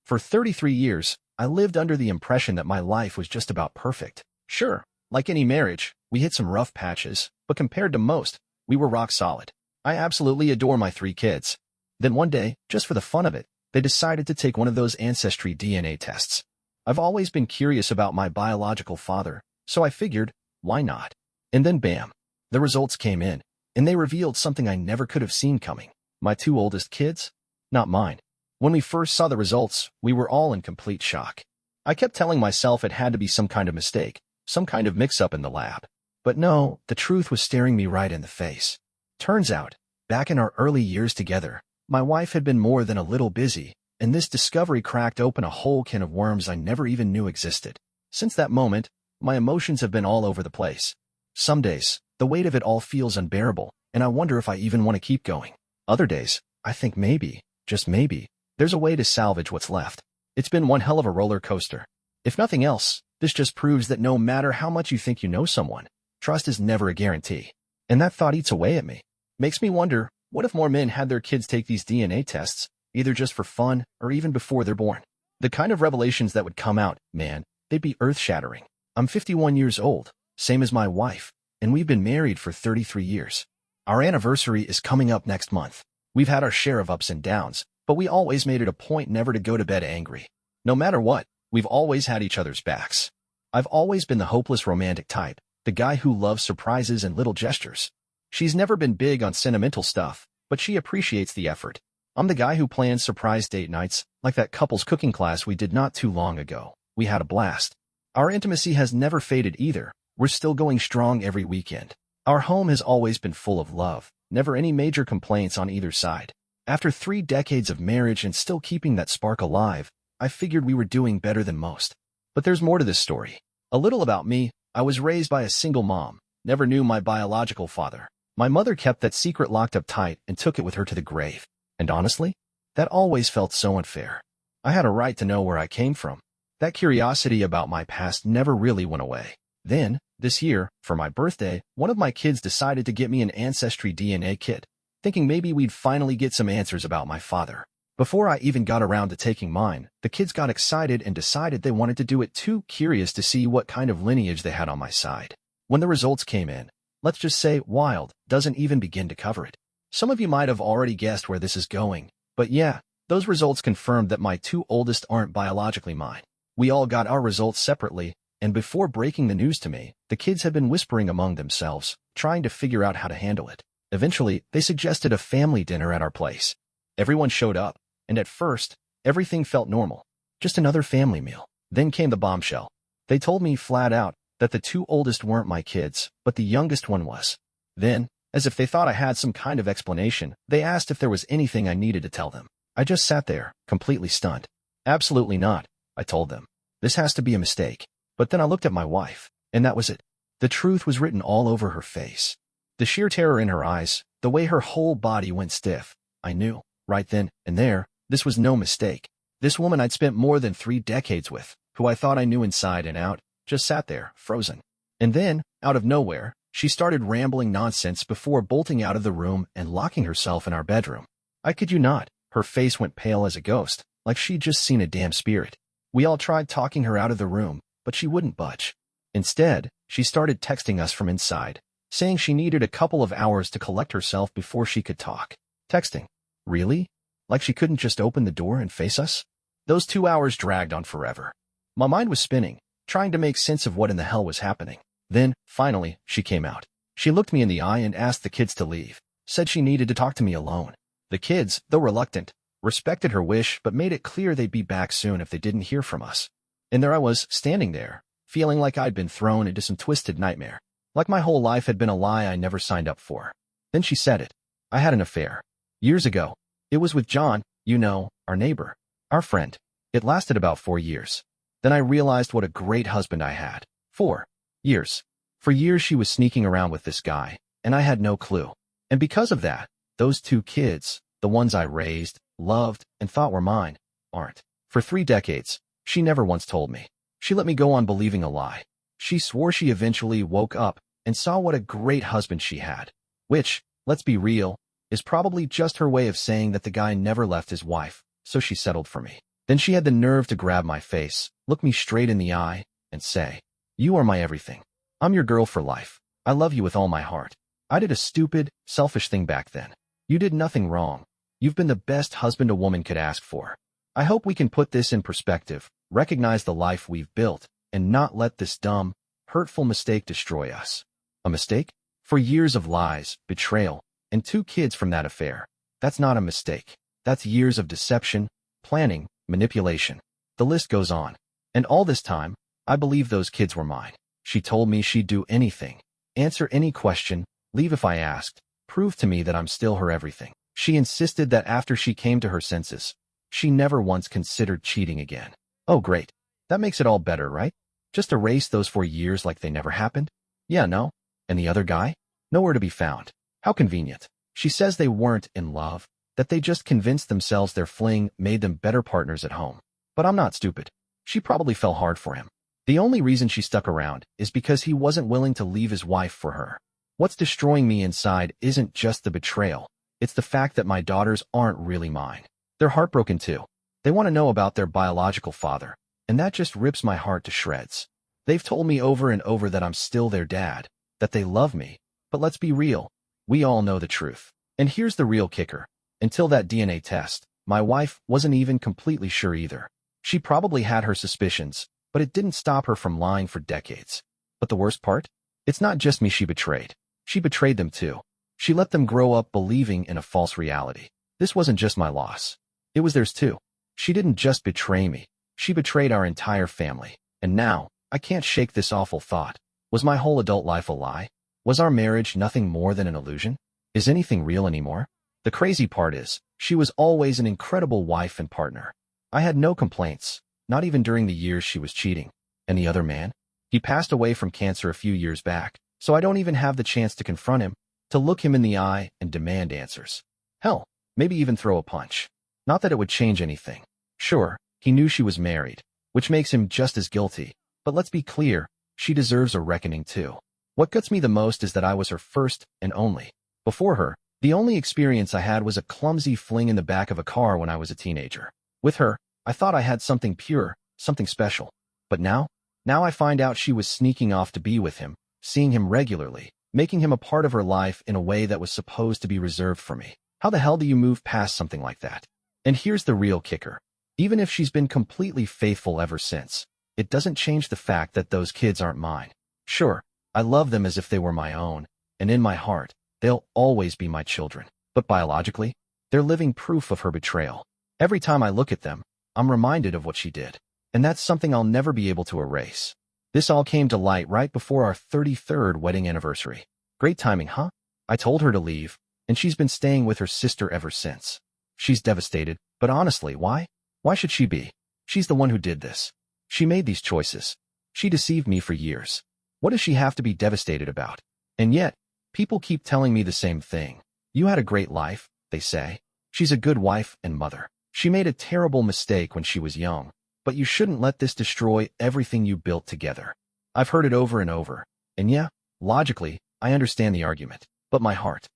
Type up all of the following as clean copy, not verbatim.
For 33 years, I lived under the impression that my life was just about perfect. Sure, like any marriage, we hit some rough patches, but compared to most, we were rock solid. I absolutely adore my 3 kids. Then one day, just for the fun of it, they decided to take one of those ancestry DNA tests. I've always been curious about my biological father, so I figured, why not? And then bam, the results came in, and they revealed something I never could have seen coming. My 2 oldest kids? Not mine. When we first saw the results, we were all in complete shock. I kept telling myself it had to be some kind of mistake, some kind of mix-up in the lab. But no, the truth was staring me right in the face. Turns out, back in our early years together, my wife had been more than a little busy, and this discovery cracked open a whole can of worms I never even knew existed. Since that moment, my emotions have been all over the place. Some days, the weight of it all feels unbearable, and I wonder if I even want to keep going. Other days, I think maybe, just maybe, there's a way to salvage what's left. It's been one hell of a roller coaster. If nothing else, this just proves that no matter how much you think you know someone, trust is never a guarantee. And that thought eats away at me. Makes me wonder, what if more men had their kids take these DNA tests, either just for fun or even before they're born? The kind of revelations that would come out, man, they'd be earth-shattering. I'm 51 years old, same as my wife, and we've been married for 33 years. Our anniversary is coming up next month. We've had our share of ups and downs, but we always made it a point never to go to bed angry. No matter what, we've always had each other's backs. I've always been the hopeless romantic type, the guy who loves surprises and little gestures. She's never been big on sentimental stuff, but she appreciates the effort. I'm the guy who plans surprise date nights, like that couple's cooking class we did not too long ago. We had a blast. Our intimacy has never faded either. We're still going strong every weekend. Our home has always been full of love, never any major complaints on either side. After 3 decades of marriage and still keeping that spark alive, I figured we were doing better than most. But there's more to this story. A little about me: I was raised by a single mom, never knew my biological father. My mother kept that secret locked up tight and took it with her to the grave. And honestly, that always felt so unfair. I had a right to know where I came from. That curiosity about my past never really went away. Then, this year, for my birthday, one of my kids decided to get me an ancestry DNA kit, thinking maybe we'd finally get some answers about my father. Before I even got around to taking mine, the kids got excited and decided they wanted to do it too, curious to see what kind of lineage they had on my side. When the results came in, let's just say wild doesn't even begin to cover it. Some of you might have already guessed where this is going, but yeah, those results confirmed that my 2 oldest aren't biologically mine. We all got our results separately, and before breaking the news to me, the kids had been whispering among themselves, trying to figure out how to handle it. Eventually, they suggested a family dinner at our place. Everyone showed up, and at first, everything felt normal. Just another family meal. Then came the bombshell. They told me flat out that the 2 oldest weren't my kids, but the youngest one was. Then, as if they thought I had some kind of explanation, they asked if there was anything I needed to tell them. I just sat there, completely stunned. Absolutely not, I told them. This has to be a mistake. But then I looked at my wife, and that was it. The truth was written all over her face. The sheer terror in her eyes, the way her whole body went stiff. I knew, right then and there, this was no mistake. This woman I'd spent more than 3 decades with, who I thought I knew inside and out, just sat there, frozen. And then, out of nowhere, she started rambling nonsense before bolting out of the room and locking herself in our bedroom. I kid you not, her face went pale as a ghost, like she'd just seen a damn spirit. We all tried talking her out of the room, but she wouldn't budge. Instead, she started texting us from inside, saying she needed a couple of hours to collect herself before she could talk. Texting? Really? Like she couldn't just open the door and face us? Those 2 hours dragged on forever. My mind was spinning, trying to make sense of what in the hell was happening. Then, finally, she came out. She looked me in the eye and asked the kids to leave, said she needed to talk to me alone. The kids, though reluctant, respected her wish but made it clear they'd be back soon if they didn't hear from us. And there I was, standing there, feeling like I'd been thrown into some twisted nightmare. Like my whole life had been a lie I never signed up for. Then she said it. I had an affair. Years ago. It was with John, you know, our neighbor. Our friend. It lasted about 4 years. Then I realized what a great husband I had. 4 years. For years she was sneaking around with this guy, and I had no clue. And because of that, those 2 kids, the ones I raised, loved, and thought were mine, aren't. For 3 decades, she never once told me. She let me go on believing a lie. She swore she eventually woke up and saw what a great husband she had. Which, let's be real, is probably just her way of saying that the guy never left his wife, so she settled for me. Then she had the nerve to grab my face, look me straight in the eye, and say, "You are my everything. I'm your girl for life. I love you with all my heart. I did a stupid, selfish thing back then. You did nothing wrong. You've been the best husband a woman could ask for. I hope we can put this in perspective, recognize the life we've built, and not let this dumb, hurtful mistake destroy us." A mistake? For years of lies, betrayal, and 2 kids from that affair. That's not a mistake. That's years of deception, planning, manipulation. The list goes on. And all this time, I believed those kids were mine. She told me she'd do anything, answer any question, leave if I asked, prove to me that I'm still her everything. She insisted that after she came to her senses, she never once considered cheating again. Oh great. That makes it all better, right? Just erase those 4 years like they never happened? Yeah, no? And the other guy? Nowhere to be found. How convenient. She says they weren't in love, that they just convinced themselves their fling made them better partners at home. But I'm not stupid. She probably fell hard for him. The only reason she stuck around is because he wasn't willing to leave his wife for her. What's destroying me inside isn't just the betrayal. It's the fact that my daughters aren't really mine. They're heartbroken too. They want to know about their biological father, and that just rips my heart to shreds. They've told me over and over that I'm still their dad, that they love me, but let's be real. We all know the truth. And here's the real kicker. Until that DNA test, my wife wasn't even completely sure either. She probably had her suspicions, but it didn't stop her from lying for decades. But the worst part? It's not just me she betrayed. She betrayed them too. She let them grow up believing in a false reality. This wasn't just my loss. It was theirs too. She didn't just betray me. She betrayed our entire family. And now, I can't shake this awful thought. Was my whole adult life a lie? Was our marriage nothing more than an illusion? Is anything real anymore? The crazy part is, she was always an incredible wife and partner. I had no complaints, not even during the years she was cheating. And the other man? He passed away from cancer a few years back, so I don't even have the chance to confront him, to look him in the eye and demand answers. Hell, maybe even throw a punch. Not that it would change anything. Sure, he knew she was married, which makes him just as guilty. But let's be clear, she deserves a reckoning too. What guts me the most is that I was her first and only. Before her, the only experience I had was a clumsy fling in the back of a car when I was a teenager. With her, I thought I had something pure, something special. But now I find out she was sneaking off to be with him, seeing him regularly, making him a part of her life in a way that was supposed to be reserved for me. How the hell do you move past something like that? And here's the real kicker. Even if she's been completely faithful ever since, it doesn't change the fact that those kids aren't mine. Sure, I love them as if they were my own, and in my heart, they'll always be my children. But biologically, they're living proof of her betrayal. Every time I look at them, I'm reminded of what she did. And that's something I'll never be able to erase. This all came to light right before our 33rd wedding anniversary. Great timing, huh? I told her to leave, and she's been staying with her sister ever since. She's devastated, but honestly, why? Why should she be? She's the one who did this. She made these choices. She deceived me for years. What does she have to be devastated about? And yet, people keep telling me the same thing. You had a great life, they say. She's a good wife and mother. She made a terrible mistake when she was young, but you shouldn't let this destroy everything you built together. I've heard it over and over. And yeah, logically, I understand the argument. But my heart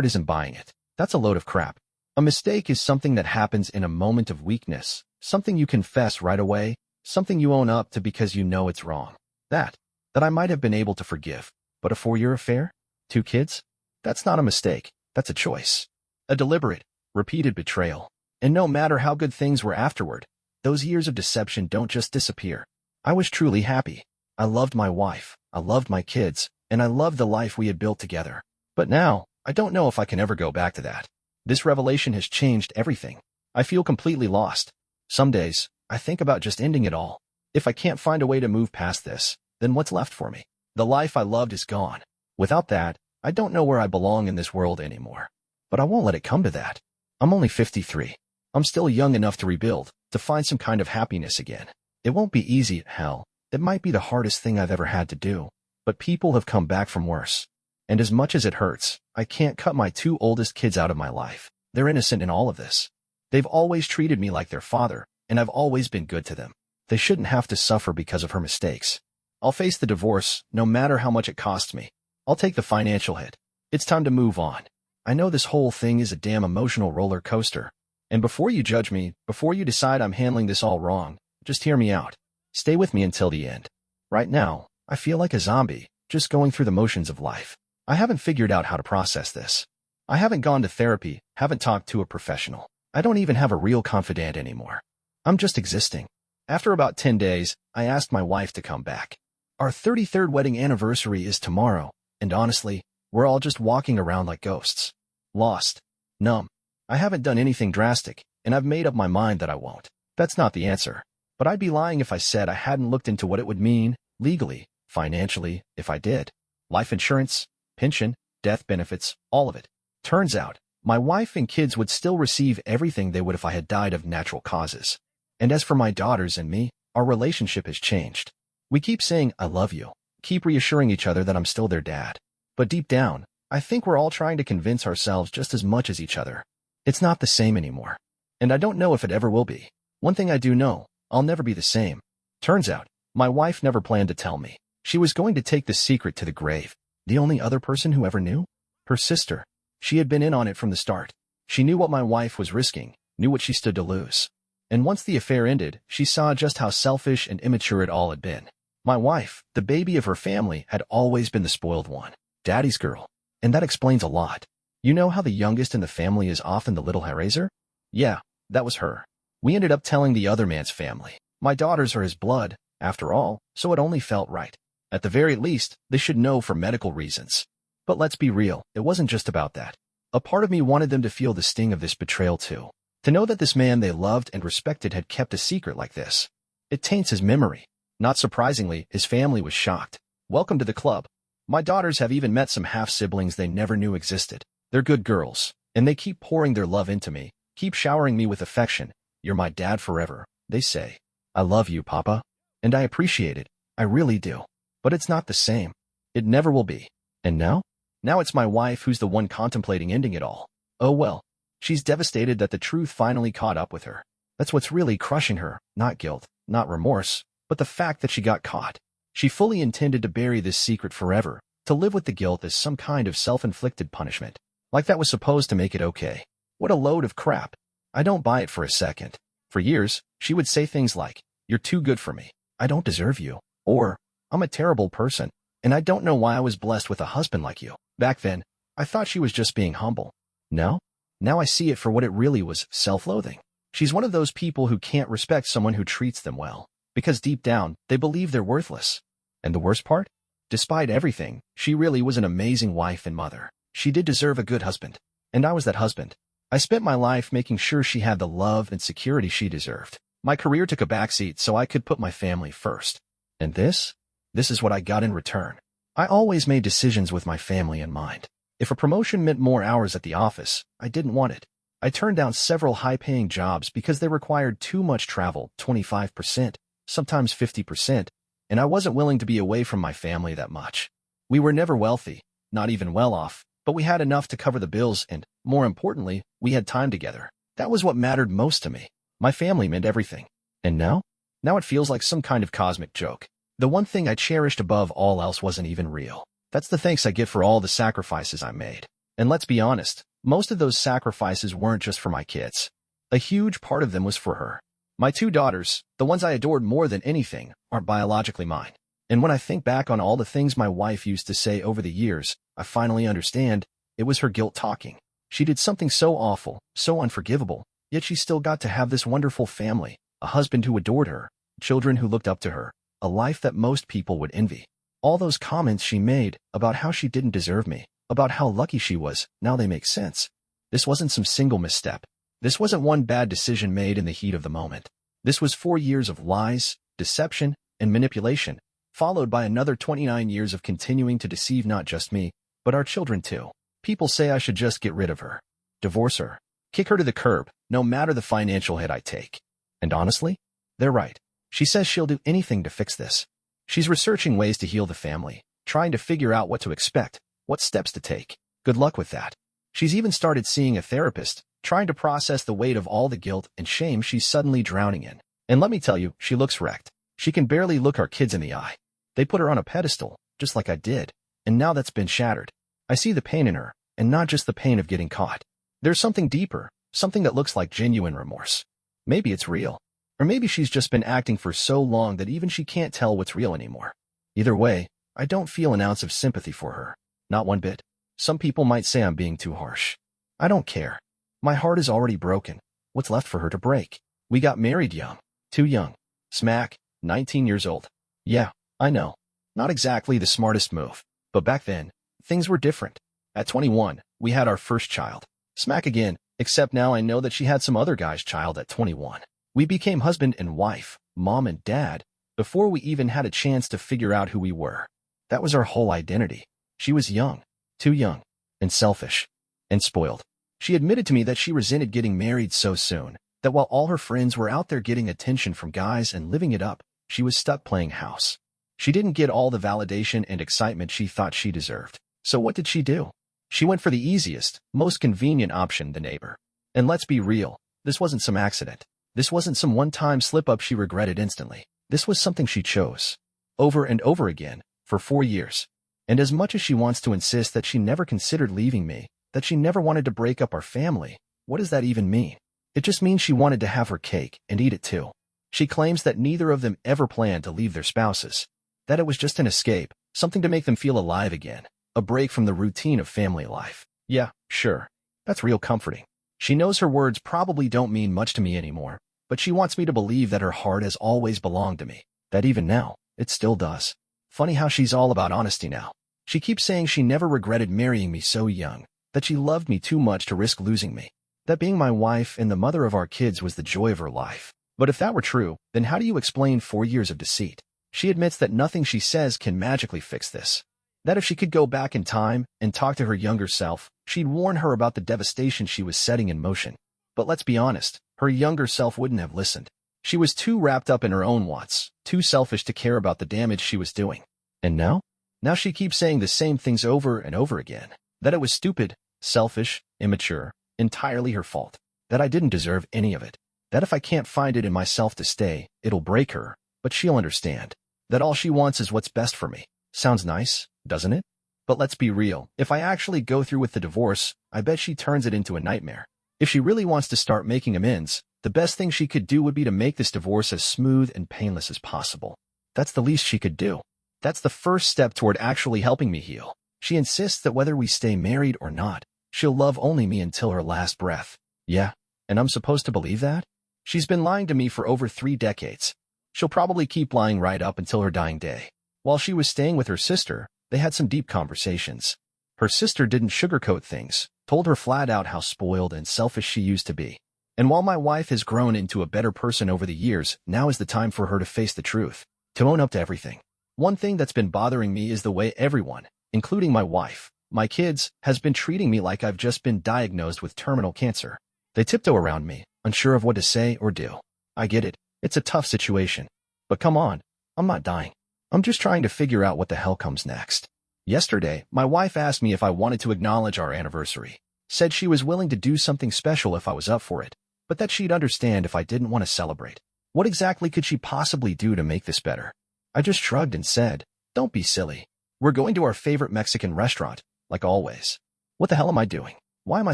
isn't buying it. That's a load of crap. A mistake is something that happens in a moment of weakness, something you confess right away, something you own up to because you know it's wrong. That I might have been able to forgive. But a 4-year affair? 2 kids? That's not a mistake. That's a choice. A deliberate, repeated betrayal. And no matter how good things were afterward, those years of deception don't just disappear. I was truly happy. I loved my wife, I loved my kids, and I loved the life we had built together. But now, I don't know if I can ever go back to that. This revelation has changed everything. I feel completely lost. Some days, I think about just ending it all. If I can't find a way to move past this, then what's left for me? The life I loved is gone. Without that, I don't know where I belong in this world anymore. But I won't let it come to that. I'm only 53. I'm still young enough to rebuild, to find some kind of happiness again. It won't be easy, hell. It might be the hardest thing I've ever had to do. But people have come back from worse. And as much as it hurts, I can't cut my 2 oldest kids out of my life. They're innocent in all of this. They've always treated me like their father, and I've always been good to them. They shouldn't have to suffer because of her mistakes. I'll face the divorce, no matter how much it costs me. I'll take the financial hit. It's time to move on. I know this whole thing is a damn emotional roller coaster. And before you judge me, before you decide I'm handling this all wrong, just hear me out. Stay with me until the end. Right now, I feel like a zombie, just going through the motions of life. I haven't figured out how to process this. I haven't gone to therapy, haven't talked to a professional. I don't even have a real confidant anymore. I'm just existing. After about 10 days, I asked my wife to come back. Our 33rd wedding anniversary is tomorrow, and honestly, we're all just walking around like ghosts. Lost. Numb. I haven't done anything drastic, and I've made up my mind that I won't. That's not the answer. But I'd be lying if I said I hadn't looked into what it would mean, legally, financially, if I did. Life insurance, pension, death benefits, all of it. Turns out, my wife and kids would still receive everything they would if I had died of natural causes. And as for my daughters and me, our relationship has changed. We keep saying, I love you, keep reassuring each other that I'm still their dad. But deep down, I think we're all trying to convince ourselves just as much as each other. It's not the same anymore. And I don't know if it ever will be. One thing I do know, I'll never be the same. Turns out, my wife never planned to tell me. She was going to take the secret to the grave. The only other person who ever knew? Her sister. She had been in on it from the start. She knew what my wife was risking, knew what she stood to lose. And once the affair ended, she saw just how selfish and immature it all had been. My wife, the baby of her family, had always been the spoiled one. Daddy's girl. And that explains a lot. You know how the youngest in the family is often the little hair raiser? Yeah, that was her. We ended up telling the other man's family. My daughters are his blood, after all, so it only felt right. At the very least, they should know for medical reasons. But let's be real, it wasn't just about that. A part of me wanted them to feel the sting of this betrayal too. To know that this man they loved and respected had kept a secret like this. It taints his memory. Not surprisingly, his family was shocked. Welcome to the club. My daughters have even met some half-siblings they never knew existed. They're good girls, and they keep pouring their love into me, keep showering me with affection. You're my dad forever, they say. I love you, Papa. And I appreciate it. I really do. But it's not the same. It never will be. And now? Now it's my wife who's the one contemplating ending it all. Oh well. She's devastated that the truth finally caught up with her. That's what's really crushing her, not guilt, not remorse, but the fact that she got caught. She fully intended to bury this secret forever, to live with the guilt as some kind of self-inflicted punishment. Like that was supposed to make it okay. What a load of crap. I don't buy it for a second. For years, she would say things like, "You're too good for me. I don't deserve you." Or, "I'm a terrible person, and I don't know why I was blessed with a husband like you." Back then, I thought she was just being humble. No? Now I see it for what it really was, self-loathing. She's one of those people who can't respect someone who treats them well, because deep down, they believe they're worthless. And the worst part? Despite everything, she really was an amazing wife and mother. She did deserve a good husband. And I was that husband. I spent my life making sure she had the love and security she deserved. My career took a backseat so I could put my family first. And this? This is what I got in return. I always made decisions with my family in mind. If a promotion meant more hours at the office, I didn't want it. I turned down several high-paying jobs because they required too much travel, 25%, sometimes 50%, and I wasn't willing to be away from my family that much. We were never wealthy, not even well off, but we had enough to cover the bills and, more importantly, we had time together. That was what mattered most to me. My family meant everything. And now? Now it feels like some kind of cosmic joke. The one thing I cherished above all else wasn't even real. That's the thanks I get for all the sacrifices I made. And let's be honest, most of those sacrifices weren't just for my kids. A huge part of them was for her. My two daughters, the ones I adored more than anything, aren't biologically mine. And when I think back on all the things my wife used to say over the years, I finally understand it was her guilt talking. She did something so awful, so unforgivable, yet she still got to have this wonderful family, a husband who adored her, children who looked up to her, a life that most people would envy. All those comments she made about how she didn't deserve me, about how lucky she was, now they make sense. This wasn't some single misstep. This wasn't one bad decision made in the heat of the moment. This was 4 years of lies, deception, and manipulation, followed by another 29 years of continuing to deceive not just me, but our children too. People say I should just get rid of her. Divorce her. Kick her to the curb, no matter the financial hit I take. And honestly, they're right. She says she'll do anything to fix this. She's researching ways to heal the family, trying to figure out what to expect, what steps to take. Good luck with that. She's even started seeing a therapist, trying to process the weight of all the guilt and shame she's suddenly drowning in. And let me tell you, she looks wrecked. She can barely look our kids in the eye. They put her on a pedestal, just like I did, and now that's been shattered. I see the pain in her, and not just the pain of getting caught. There's something deeper, Something that looks like genuine remorse. Maybe it's real. Or maybe she's just been acting for so long that even she can't tell what's real anymore. Either way, I don't feel an ounce of sympathy for her. Not one bit. Some people might say I'm being too harsh. I don't care. My heart is already broken. What's left for her to break? We got married young. Too young. Smack, 19 years old. Yeah, I know. Not exactly the smartest move. But back then, things were different. At 21, we had our first child. Smack again, except now I know that she had some other guy's child at 21. We became husband and wife, mom and dad, before we even had a chance to figure out who we were. That was our whole identity. She was young, too young, and selfish, and spoiled. She admitted to me that she resented getting married so soon, that while all her friends were out there getting attention from guys and living it up, she was stuck playing house. She didn't get all the validation and excitement she thought she deserved. So what did she do? She went for the easiest, most convenient option, the neighbor. And let's be real, this wasn't some accident. This wasn't some one-time slip-up she regretted instantly. This was something she chose. Over and over again, for 4 years. And as much as she wants to insist that she never considered leaving me, that she never wanted to break up our family, what does that even mean? It just means she wanted to have her cake and eat it too. She claims that neither of them ever planned to leave their spouses. That it was just an escape, something to make them feel alive again. A break from the routine of family life. Yeah, sure. That's real comforting. She knows her words probably don't mean much to me anymore, but she wants me to believe that her heart has always belonged to me, that even now, it still does. Funny how she's all about honesty now. She keeps saying she never regretted marrying me so young, that she loved me too much to risk losing me, that being my wife and the mother of our kids was the joy of her life. But if that were true, then how do you explain 4 years of deceit? She admits that nothing she says can magically fix this. That if she could go back in time and talk to her younger self, she'd warn her about the devastation she was setting in motion. But let's be honest, her younger self wouldn't have listened. She was too wrapped up in her own wants, too selfish to care about the damage she was doing. And now? Now she keeps saying the same things over and over again. That it was stupid, selfish, immature, entirely her fault. That I didn't deserve any of it. That if I can't find it in myself to stay, it'll break her, but she'll understand. That all she wants is what's best for me. Sounds nice, doesn't it? But let's be real. If I actually go through with the divorce, I bet she turns it into a nightmare. If she really wants to start making amends, the best thing she could do would be to make this divorce as smooth and painless as possible. That's the least she could do. That's the first step toward actually helping me heal. She insists that whether we stay married or not, she'll love only me until her last breath. Yeah, and I'm supposed to believe that? She's been lying to me for over 3 decades. She'll probably keep lying right up until her dying day. While she was staying with her sister, they had some deep conversations. Her sister didn't sugarcoat things, told her flat out how spoiled and selfish she used to be. And while my wife has grown into a better person over the years, now is the time for her to face the truth, to own up to everything. One thing that's been bothering me is the way everyone, including my wife, my kids, has been treating me like I've just been diagnosed with terminal cancer. They tiptoe around me, unsure of what to say or do. I get it. It's a tough situation. But come on, I'm not dying. I'm just trying to figure out what the hell comes next. Yesterday, my wife asked me if I wanted to acknowledge our anniversary. Said she was willing to do something special if I was up for it, but that she'd understand if I didn't want to celebrate. What exactly could she possibly do to make this better? I just shrugged and said, "Don't be silly. We're going to our favorite Mexican restaurant, like always." What the hell am I doing? Why am I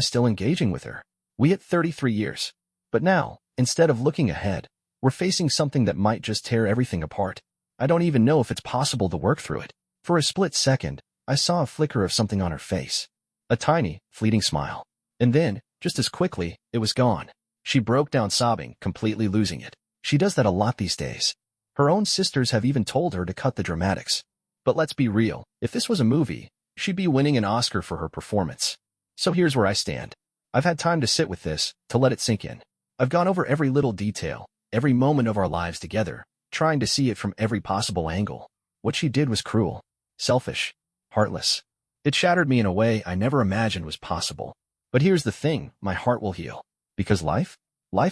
still engaging with her? We hit 33 years. But now, instead of looking ahead, we're facing something that might just tear everything apart. I don't even know if it's possible to work through it. For a split second, I saw a flicker of something on her face. A tiny, fleeting smile. And then, just as quickly, it was gone. She broke down sobbing, completely losing it. She does that a lot these days. Her own sisters have even told her to cut the dramatics. But let's be real, if this was a movie, she'd be winning an Oscar for her performance. So here's where I stand. I've had time to sit with this, to let it sink in. I've gone over every little detail, every moment of our lives together, trying to see it from every possible angle. What she did was cruel, selfish, heartless. It shattered me in a way I never imagined was possible. But here's the thing, my heart will heal. Because life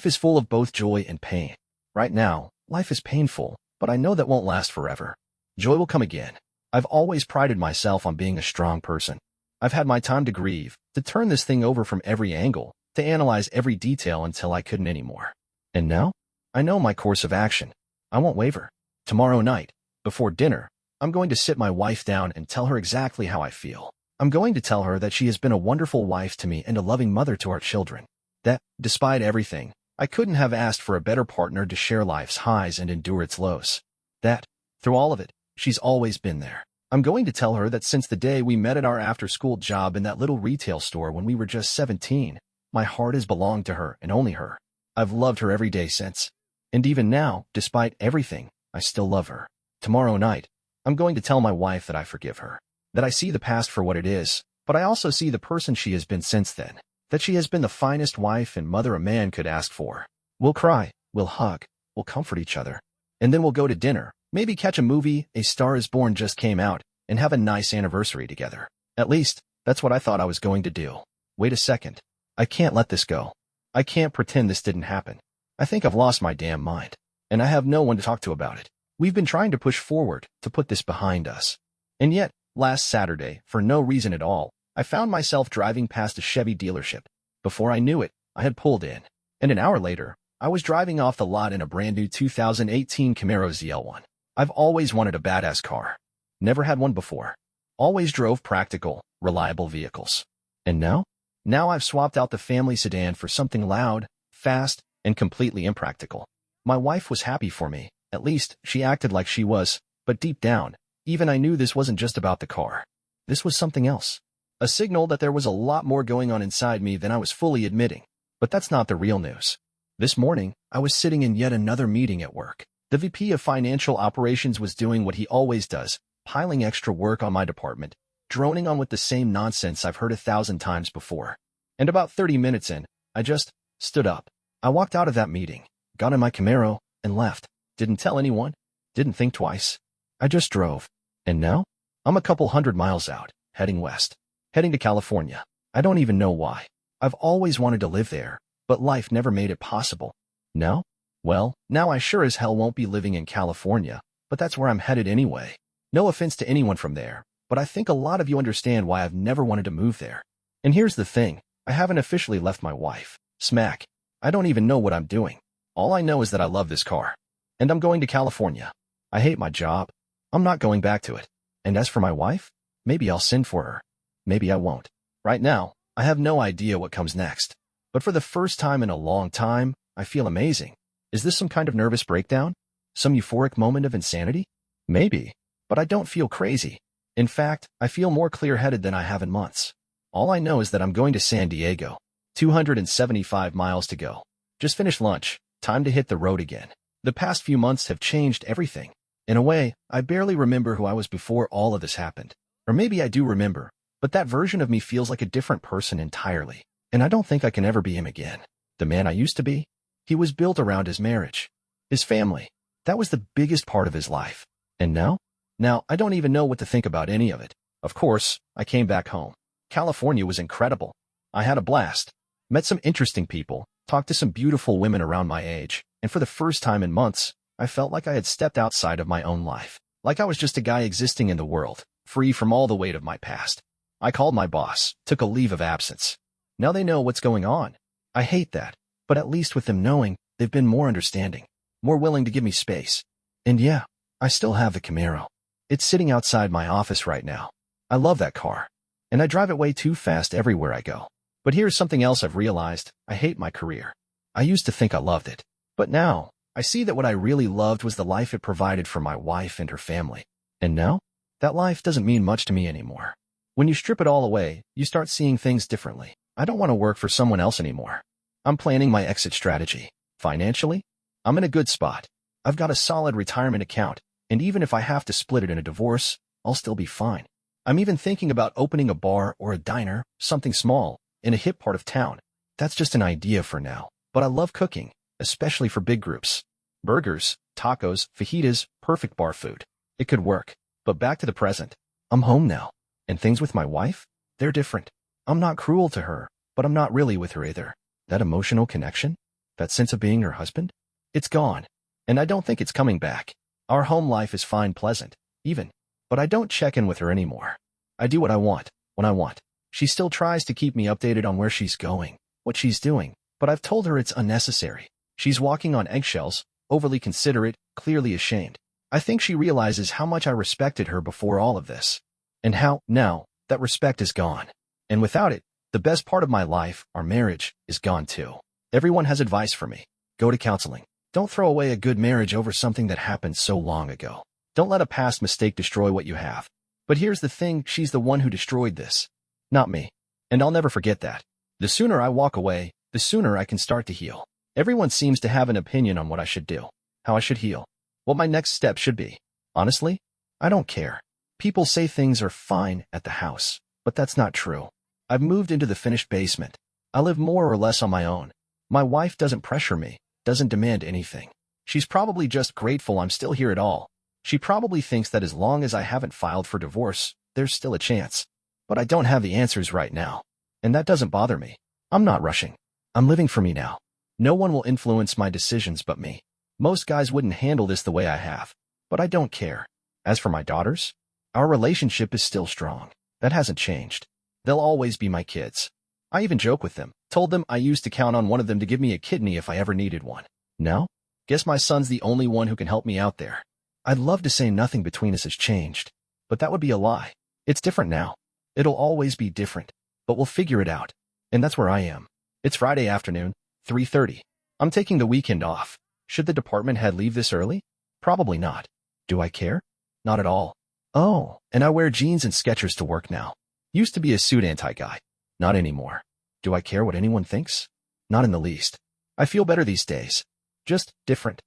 is full of both joy and pain. Right now, life is painful, but I know that won't last forever. Joy will come again. I've always prided myself on being a strong person. I've had my time to grieve, to turn this thing over from every angle, to analyze every detail until I couldn't anymore. And now, I know my course of action. I won't waver. Tomorrow night, before dinner, I'm going to sit my wife down and tell her exactly how I feel. I'm going to tell her that she has been a wonderful wife to me and a loving mother to our children. That, despite everything, I couldn't have asked for a better partner to share life's highs and endure its lows. That, through all of it, she's always been there. I'm going to tell her that since the day we met at our after-school job in that little retail store when we were just 17, my heart has belonged to her and only her. I've loved her every day since. And even now, despite everything, I still love her. Tomorrow night, I'm going to tell my wife that I forgive her, that I see the past for what it is, but I also see the person she has been since then, that she has been the finest wife and mother a man could ask for. We'll cry, we'll hug, we'll comfort each other, and then we'll go to dinner, maybe catch a movie, A Star is Born just came out, and have a nice anniversary together. At least, that's what I thought I was going to do. Wait a second. I can't let this go. I can't pretend this didn't happen. I think I've lost my damn mind, and I have no one to talk to about it. We've been trying to push forward, to put this behind us. And yet, last Saturday, for no reason at all, I found myself driving past a Chevy dealership. Before I knew it, I had pulled in, and an hour later, I was driving off the lot in a brand new 2018 Camaro ZL1. I've always wanted a badass car. Never had one before. Always drove practical, reliable vehicles. And now? Now I've swapped out the family sedan for something loud, fast, and completely impractical. My wife was happy for me. At least, she acted like she was, but deep down, even I knew this wasn't just about the car. This was something else. A signal that there was a lot more going on inside me than I was fully admitting. But that's not the real news. This morning, I was sitting in yet another meeting at work. The VP of Financial Operations was doing what he always does, piling extra work on my department, droning on with the same nonsense I've heard 1,000 times before. And about 30 minutes in, I just stood up. I walked out of that meeting, got in my Camaro, and left. Didn't tell anyone. Didn't think twice. I just drove. And now? I'm a couple hundred miles out, heading west. Heading to California. I don't even know why. I've always wanted to live there, but life never made it possible. Now? Well, now I sure as hell won't be living in California, but that's where I'm headed anyway. No offense to anyone from there, but I think a lot of you understand why I've never wanted to move there. And here's the thing. I haven't officially left my wife. Smack. I don't even know what I'm doing. All I know is that I love this car. And I'm going to California. I hate my job. I'm not going back to it. And as for my wife, maybe I'll send for her. Maybe I won't. Right now, I have no idea what comes next. But for the first time in a long time, I feel amazing. Is this some kind of nervous breakdown? Some euphoric moment of insanity? Maybe. But I don't feel crazy. In fact, I feel more clear-headed than I have in months. All I know is that I'm going to San Diego. 275 miles to go. Just finished lunch. Time to hit the road again. The past few months have changed everything. In a way, I barely remember who I was before all of this happened. Or maybe I do remember, but that version of me feels like a different person entirely. And I don't think I can ever be him again. The man I used to be? He was built around his marriage. His family. That was the biggest part of his life. And now? Now, I don't even know what to think about any of it. Of course, I came back home. California was incredible. I had a blast. Met some interesting people, talked to some beautiful women around my age, and for the first time in months, I felt like I had stepped outside of my own life. Like I was just a guy existing in the world, free from all the weight of my past. I called my boss, took a leave of absence. Now they know what's going on. I hate that, but at least with them knowing, they've been more understanding, more willing to give me space. And yeah, I still have the Camaro. It's sitting outside my office right now. I love that car. And I drive it way too fast everywhere I go. But here's something else I've realized. I hate my career. I used to think I loved it. But now, I see that what I really loved was the life it provided for my wife and her family. And now, that life doesn't mean much to me anymore. When you strip it all away, you start seeing things differently. I don't want to work for someone else anymore. I'm planning my exit strategy. Financially, I'm in a good spot. I've got a solid retirement account, and even if I have to split it in a divorce, I'll still be fine. I'm even thinking about opening a bar or a diner, something small, in a hip part of town. That's just an idea for now, but I love cooking, especially for big groups. Burgers, tacos, fajitas, perfect bar food. It could work. But back to the present. I'm home now. And things with my wife? They're different. I'm not cruel to her, but I'm not really with her either. That emotional connection? That sense of being her husband? It's gone. And I don't think it's coming back. Our home life is fine, pleasant, even. But I don't check in with her anymore. I do what I want, when I want. She still tries to keep me updated on where she's going, what she's doing, but I've told her it's unnecessary. She's walking on eggshells, overly considerate, clearly ashamed. I think she realizes how much I respected her before all of this. And how, now, that respect is gone. And without it, The best part of my life, our marriage, is gone too. Everyone has advice for me. Go to counseling. Don't throw away a good marriage over something that happened so long ago. Don't let a past mistake destroy what you have. But here's the thing, she's the one who destroyed this, not me. And I'll never forget that. The sooner I walk away, the sooner I can start to heal. Everyone seems to have an opinion on what I should do, how I should heal, what my next step should be. Honestly, I don't care. People say things are fine at the house, but that's not true. I've moved into the finished basement. I live more or less on my own. My wife doesn't pressure me, doesn't demand anything. She's probably just grateful I'm still here at all. She probably thinks that as long as I haven't filed for divorce, there's still a chance. But I don't have the answers right now. And that doesn't bother me. I'm not rushing. I'm living for me now. No one will influence my decisions but me. Most guys wouldn't handle this the way I have. But I don't care. As for my daughters, our relationship is still strong. That hasn't changed. They'll always be my kids. I even joke with them, told them I used to count on one of them to give me a kidney if I ever needed one. Now, guess my son's the only one who can help me out there. I'd love to say nothing between us has changed, but that would be a lie. It's different now. It'll always be different, but we'll figure it out. And that's where I am. It's Friday afternoon, 3:30. I'm taking the weekend off. Should the department head leave this early? Probably not. Do I care? Not at all. Oh, and I wear jeans and Skechers to work now. Used to be a suit anti-guy. Not anymore. Do I care what anyone thinks? Not in the least. I feel better these days. Just different.